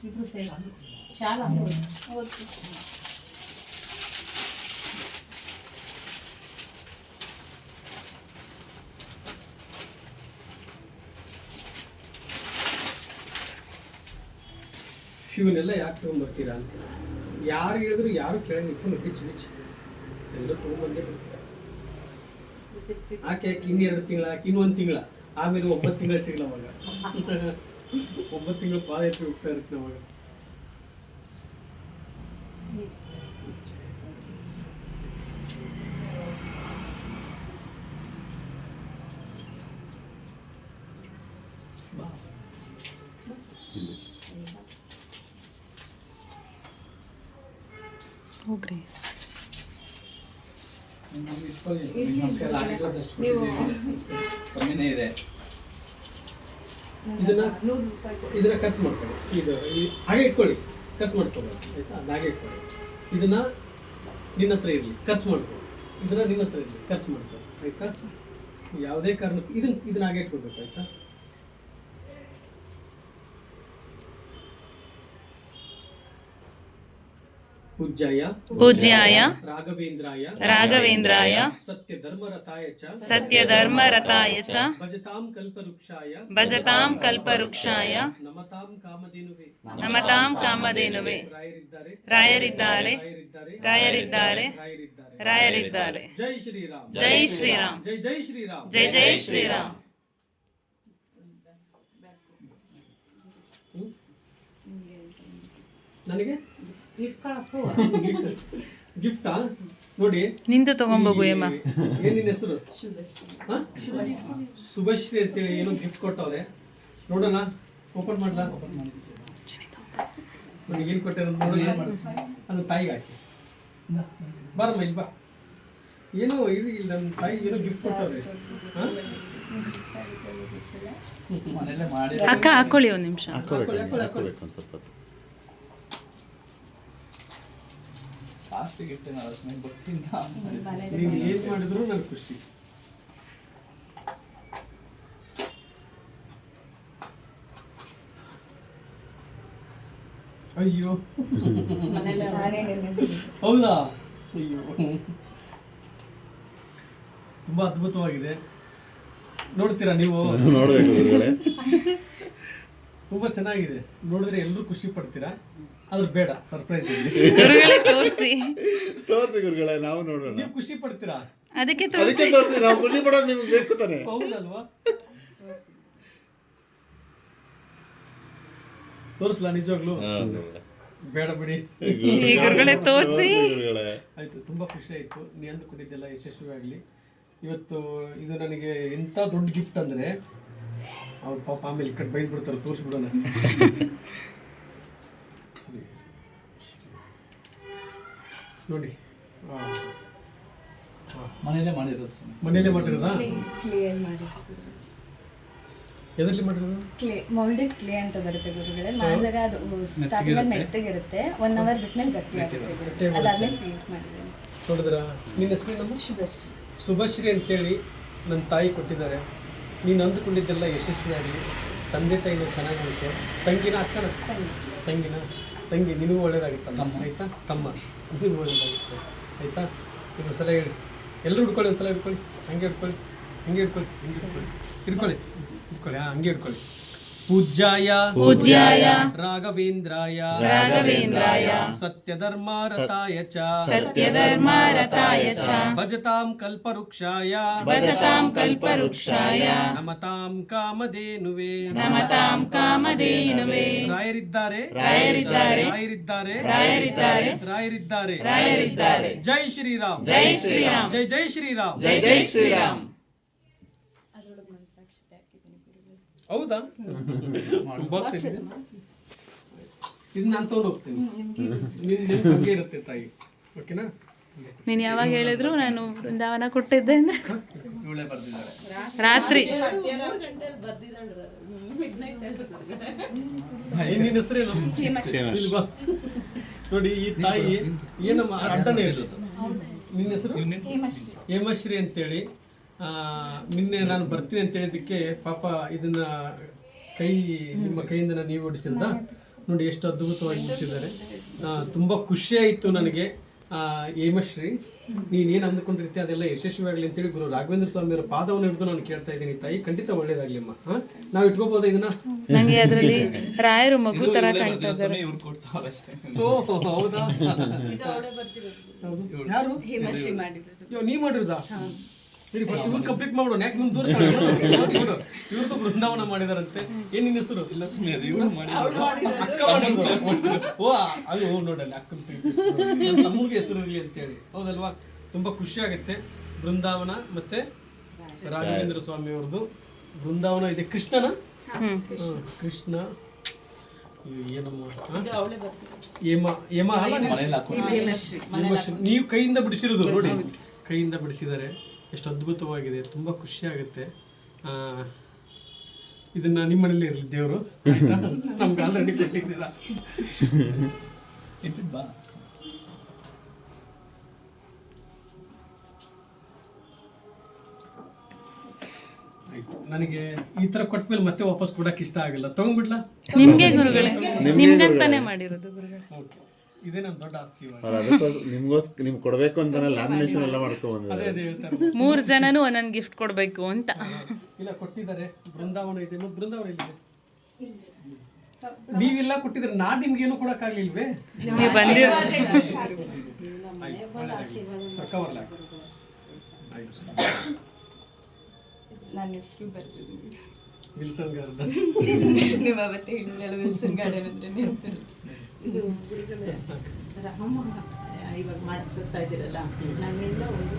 ಇಬ್ರು ಸೇರಿ ಶಾಲಾ ಇವನ್ನೆಲ್ಲ ಯಾಕೆ ತೊಗೊಂಡ್ಬರ್ತೀರಾ ಅಂತ ಯಾರು ಹೇಳಿದ್ರು ಯಾರು ಕೇಳಿ ಫುಲ್ ಬಿಚ್ಚಿ ಎಲ್ಲ ತೊಗೊಂಬಂದೇ ಬರ್ತೀರಾ. ಆಕೆ ಇನ್ನು 2 ತಿಂಗಳ ಇನ್ನು 1 ತಿಂಗಳ ಆಮೇಲೆ 9 ತಿಂಗಳು ಸಿಗಲ್ಲ ಅವಾಗ 9 ತಿಂಗಳು ಪಾದಯಾತ್ರೆ ಹೋಗ್ತಾ ಇರುತ್ತೆ ಅವಾಗ. ಹೋಗ್ರಿ ಕಮ್ಮಿನೇ ಇದೆ. ಇದನ್ನ ಕಟ್ ಮಾಡ್ಕೊಳ್ಳಿ. ಇದು ಹಾಗೆ ಇಟ್ಕೊಳ್ಳಿ, ಕಟ್ ಮಾಡ್ಕೊಳ್ಳಿ ಆಯ್ತಾ. ಅದು ಹಾಗೆ ಇಟ್ಕೊಳ್ಳಿ. ಇದನ್ನ ನಿನ್ನ ಹತ್ರ ಇರಲಿ, ಖರ್ಚು ಮಾಡ್ಕೊಳ್ಳಿ. ಇದನ್ನ ನಿನ್ನ ಹತ್ರ ಇರಲಿ, ಖರ್ಚು ಮಾಡ್ಕೊಳ್ಳಿ ಆಯ್ತಾ. ಯಾವುದೇ ಕಾರಣಕ್ಕೂ ಇದನ್ನ ಹಾಗೆ ಇಟ್ಕೊಳ್ಬೇಕು ಆಯ್ತಾ. पूज्याय राघवेन्द्राय सत्यधर्मरताय च भजतां कल्पवृक्षाय नमतां कामधेनुवे रायरिद्दारे जय श्री राम जय श्री राम जय श्री राम जय जय श्री राम. ನನಗೆ ಗಿಫ್ಟಾ ನೋಡಿ ನಿಂದು ತಗೊಂಬೋಗು ಏಮ. ಏನಿನ ಹೆಸರು? ಶುಭಶ್ರೀ ಅಂತೇಳಿ ಏನೋ ಗಿಫ್ಟ್ ಕೊಟ್ಟವ್ರೆ. ನೋಡೋಣ, ಓಪನ್ ಮಾಡ್ಲಾ? ಏನು ಕೊಟ್ಟಿರೋದು ನೋಡೋಣ. ಅದು ತಾಯಿಗೆ ಹಾಕಿ ಬಾರಮ್ಮ ಇಲ್ಲಿ ಬಾ. ಏನೋ ಇದು ಇಲ್ಲ, ನಮ್ಮ ತಾಯಿ ಏನೋ ಗಿಫ್ಟ್ ಕೊಟ್ಟವ್ರೆ. ಅಕ್ಕ ಹಾಕೊಳ್ಳಿ ಒಂದು ನಿಮಿಷ. ನೀನು ಏನ್ ಮಾಡಿದ್ರು ನನ್ ಖುಷಿ. ಅಯ್ಯೋ ಹೌದಾ? ಅಯ್ಯೋ ತುಂಬಾ ಅದ್ಭುತವಾಗಿದೆ. ನೋಡ್ತೀರಾ ನೀವು? ತುಂಬಾ ಚೆನ್ನಾಗಿದೆ. ನೋಡಿದ್ರೆ ಎಲ್ಲರೂ ಖುಷಿ ಪಡ್ತೀರಾ. ಆದ್ರೆ ಬೇಡ, ಸರ್ಪ್ರೈಸ್ ತೋರಿಸಿ ಗುರುಗಳೇ, ನಾವು ನೋಡೋಣ. ನೀವು ಖುಷಿ ಪಡ್ತೀರಾ, ಅದಕ್ಕೆ ಅದಕ್ಕೆ ತೋರಿಸಿ. ನಾವು ಖುಷಿ ಪಡೋದು ನಿಮ್ಗೆ ಬೇಕು ತಾನೆ? ಹೌದಲ್ವಾ? ತೋರಿಸ್ಲಾ? ನಿಜವಾಗ್ಲು ಬೇಡ ಬಿಡಿ, ತೋರಿಸಿ. ಆಯ್ತು, ತುಂಬಾ ಖುಷಿ ಆಯ್ತು. ನೀ ಅಂದುಕೊಂಡಿದ್ದೆಲ್ಲ ಯಶಸ್ವಿ ಆಗ್ಲಿ. ಇವತ್ತು ಇದು ನನಗೆ ಎಂತ ದೊಡ್ಡ ಗಿಫ್ಟ್ ಅಂದ್ರೆ ಅವ್ರ ಪಾಪ ಆಮೇಲೆ ಕಟ್ ಬೈದ್ ಬಿಡ್ತಾರೆ. ತೋರಿಸ್ಬಿಡೋಣ. ನೋಡಿ, ಮನೆಯಲ್ಲೇ ಮಾಡಿರೋದು. ಮನೆಯಲ್ಲೇ ಮಾಡಿರೋದಾ? ಎದರಲ್ಲಿ ಮಾಡಿರೋದು? ಕ್ಲೇ, ಮೌಲ್ಡೆಡ್ ಕ್ಲೇ ಅಂತ ಬರುತ್ತೆ ಗುರುಗಳೇ. ಮಾಡಿದಾಗ ಅದು ಸ್ಟಾರ್ಟಿಂಗ್ ಮೆತ್ತಗಿರುತ್ತೆ, 1 ಅವರ್ ಬಿಟ್ಮೇಲೆ ಗಟ್ಟಿ ಆಗುತ್ತೆ. ಅದಾದ್ಮೇಲೆ ಪೇಂಟ್ ಮಾಡಿದ್ದೇನೆ. ನೋಡಿದ್ರಾ? ನಿನ್ನ ಹೆಸರು ನಮ್ಮ ಶುಭಶ್ರೀ. ಶುಭಶ್ರೀ ಅಂತೇಳಿ ನನ್ನ ತಾಯಿ ಕೊಟ್ಟಿದ್ದಾರೆ. ನೀನು ಅಂದುಕೊಂಡಿದ್ದೆಲ್ಲ ಯಶಸ್ವಿ ಆಗಲಿ. ತಂದೆ ತಾಯಿನೂ ಚೆನ್ನಾಗಿರುತ್ತೆ. ತಂಗಿನ ಅಕ್ಕನ? ತಂಗಿ ನಿನಗೂ ಒಳ್ಳೇದಾಗುತ್ತಲ್ಲ ಆಯಿತಾ. ತಮ್ಮ ನಿನಗೂ ಒಳ್ಳೇದಾಗುತ್ತೆ ಆಯಿತಾ. ಇದು ಸಲ ಹೇಳಿ, ಎಲ್ಲರೂ ಹಿಡ್ಕೊಳ್ಳಿ, ಒಂದು ಸಲ ಹಿಡ್ಕೊಳ್ಳಿ. ಹಂಗೆ ಹಿಡ್ಕೊಳ್ಳಿ, ಹಂಗೆ ಹಿಡ್ಕೊಳ್ಳಿ, ಹಂಗೆ ಹಿಡ್ಕೊಳ್ಳಿ, ಹಿಡ್ಕೊಳ್ಳಿ, ಹಿಡ್ಕೊಳ್ಳಿ, ಹಂಗೆ ಹಿಡ್ಕೊಳ್ಳಿ. पूज्याय राघवेन्द्राय सत्यधर्मरताय च भजतां कल्पवृक्षाय नमतां कामधेनुवे रायरिद्दारे जय श्री राम जय जय श्री राम ಹೌದಾ? ಇದು ನಾನು ತೊಗೊಂಡು ಹೋಗ್ತೀನಿ. ನಿನ್ನ ಹಂಗೆ ಇರುತ್ತೆ ತಾಯಿ, ಓಕೆನಾ? ನೀನು ಯಾವಾಗ ಹೇಳಿದ್ರು ನಾನು ಬೃಂದಾವನ ಕೊಟ್ಟಿದ್ದೆ ಅಂದ್ರೆ ರಾತ್ರಿ. ನಿನ್ನ ಹೆಸರೇನು? ನೋಡಿ, ಈ ತಾಯಿ ಏನಮ್ಮ ಅಡ್ಡನೇ ಇರೋದು. ನಿನ್ನ ಹೆಸರು ಹೇಮಶ್ರೀ ಅಂತೇಳಿ. ನಿನ್ನೆ ನಾನು ಬರ್ತೀನಿ ಅಂತ ಹೇಳಿದ್ದಕ್ಕೆ ಪಾಪ ಇದನ್ನ ಕೈ ನಿಮ್ಮ ಕೈಯಿಂದ ನೀವು ಹೊಡಿಸಿದ ನೋಡಿ ಎಷ್ಟು ಅದ್ಭುತವಾಗಿ ಬಿಡಿಸಿದ್ದಾರೆ. ತುಂಬ ಖುಷಿ ಆಯಿತು ನನಗೆ. ಹೇಮಶ್ರೀ, ನೀನೇನು ಅಂದ್ಕೊಂಡಿರ್ತೀಯ ಅದೆಲ್ಲ ಯಶಸ್ವಿಯಾಗಲಿ ಅಂತೇಳಿ ಗುರು ರಾಘವೇಂದ್ರ ಸ್ವಾಮಿಯವರ ಪಾದವನ್ನು ಹಿಡಿದು ನಾನು ಕೇಳ್ತಾ ಇದ್ದೀನಿ ತಾಯಿ. ಖಂಡಿತ ಒಳ್ಳೇದಾಗ್ಲಿಮ್ಮ. ನಾವು ಇಟ್ಕೋಬೋದಾ ಇದನ್ನ? ನಂಗೆ ಅದರಲ್ಲಿ ರಾಯರು ಮಗು ತರ ಕಾಣ್ತಾ ಇದ್ದಾರೆ. ಓಹೋ, ಹೌದಾ? ಯಾರು? ಹೇಮಶ್ರೀ ಮಾಡಿದ್ದು. ನೀ ಮಾಡಿರುದಾ? ಸರಿ, ಫಸ್ಟ್ ಇವ್ರು ಕಂಪ್ಲೀಟ್ ಮಾಡೋಣ. ಯಾಕೆ ಇವ್ನು ದೂರ ಇವ್ರದ್ದು ಬೃಂದಾವನ ಮಾಡಿದಾರಂತೆ. ಏನ್ ನಿನ್ನ ಹೆಸರು? ಅಕ್ಕ ಮಾಡಿದ್ರು. ಓ, ಅದು ನೋಡಲ್ಲ ಅಕ್ಕನ ತಮ್ಮಗೆ ಹೆಸರು ಇರಲಿ ಅಂತೇಳಿ. ಹೌದಲ್ವಾ? ತುಂಬಾ ಖುಷಿ ಆಗುತ್ತೆ. ಬೃಂದಾವನ ಮತ್ತೆ ರಾಘವೇಂದ್ರ ಸ್ವಾಮಿ ಅವ್ರದ್ದು ಬೃಂದಾವನ ಇದೆ. ಕೃಷ್ಣನ ಕೃಷ್ಣ ನೀವು ಕೈಯಿಂದ ಬಿಡಿಸಿರೋದು ನೋಡಿ, ಕೈಯಿಂದ ಬಿಡಿಸಿದ್ದಾರೆ. ಎಷ್ಟು ಅದ್ಭುತವಾಗಿದೆ, ತುಂಬ ಖುಷಿ ಆಗುತ್ತೆ. ಇದನ್ನ ನಿಮ್ಮ ಮನೇಲಿ ಇರಲಿ ದೇವರು, ನಮ್ಗೆ ಆಲ್ರೆಡಿ ಕೊಟ್ಟಿದ್ದೀರ. ನನಗೆ ಈ ತರ ಕೊಟ್ಮೇಲೆ ಮತ್ತೆ ವಾಪಸ್ ಕೊಡಕ್ಕೆ ಇಷ್ಟ ಆಗಲ್ಲ. ತಗೊಂಡ್ಬಿಡ್ಲಾ? ನಿಮ್ಗೆ ಗುರುಗಳೇ, ನಿಮ್ಗಂತಾನೆ ಮಾಡಿರೋದು ಗುರುಗಳೇ. ಇದೇ ನಮ್ಮ ದೊಡ್ಡ ಆಸ್ತಿ. ನಿಮ್ಗೆ ಕೊಡಬೇಕು ಅಂತ ಲ್ಯಾಮಿನೇಷನ್ ಎಲ್ಲ ಮಾಡಿಸ್ಕೊಂಡ್ ಬಂದಿದ್ದಾರೆ. 3 ಜನನು ಒಂದೊಂದು ಗಿಫ್ಟ್ ಕೊಡ್ಬೇಕು ಅಂತ. ಇಲ್ಲ, ಕೊಟ್ಟಿದ್ದಾರೆ. ಬೃಂದಾವನ ಇದೆ. ಮತ್ತೆ ಬೃಂದಾವನ ಇಲ್ಲಿದೆ. ನೀವೆಲ್ಲ ಕೊಟ್ಟಿದ್ರೆ ನಾನ್ ನಿಮ್ಗೇನು ಕೊಡಕ್ಕಾಗ್ಲಿಲ್ವೇ? ನೀವು ಬಂದಿರೋ ನನ್ನ ಹೆಸರು ಬರ್ತಿದ್ವಿ. Wilson garden. ನೀವು ಅವತ್ತೇ ಹೇಳಿದ್ರಲ್ಲ ವಿಲ್ಸನ್ ಗಾರ್ಡನ್ ಅಂದ್ರೆ ನೆನಪಿರುತ್ತೆ. ಇದು ಗುರುಗಳೇ ರಾಮ ಇವಾಗ ಮಾಡಿಸ್ತಾ ಇದ್ದೀರಲ್ಲ, ನನ್ನಿಂದ ಒಂದು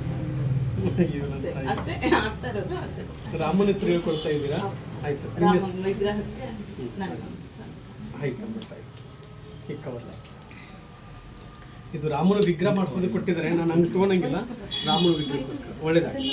ಅಷ್ಟೇ ಆಗ್ತಾ ಇರೋದು ಅಷ್ಟೇ. ರಾಮನ ಹೆಸರು ಹೇಳ್ಕೊಳ್ತಾ ಇದ್ದೀರಾ? ಆಯ್ತು. ರಾಮನ ವಿಗ್ರಹಕ್ಕೆ ಆಯ್ತು, ಚಿಕ್ಕವಲ್ಲ. ಇದು ರಾಮನ ವಿಗ್ರಹ ಮಾಡಿಸೋದು ಕೊಟ್ಟಿದ್ದಾರೆ. ನಾನು ಹಂಗೆ ತೊಗೊಳಂಗಿಲ್ಲ. ರಾಮನ ವಿಗ್ರಹಕ್ಕೋಸ್ಕರ ಒಳ್ಳೇದಾಗಿ.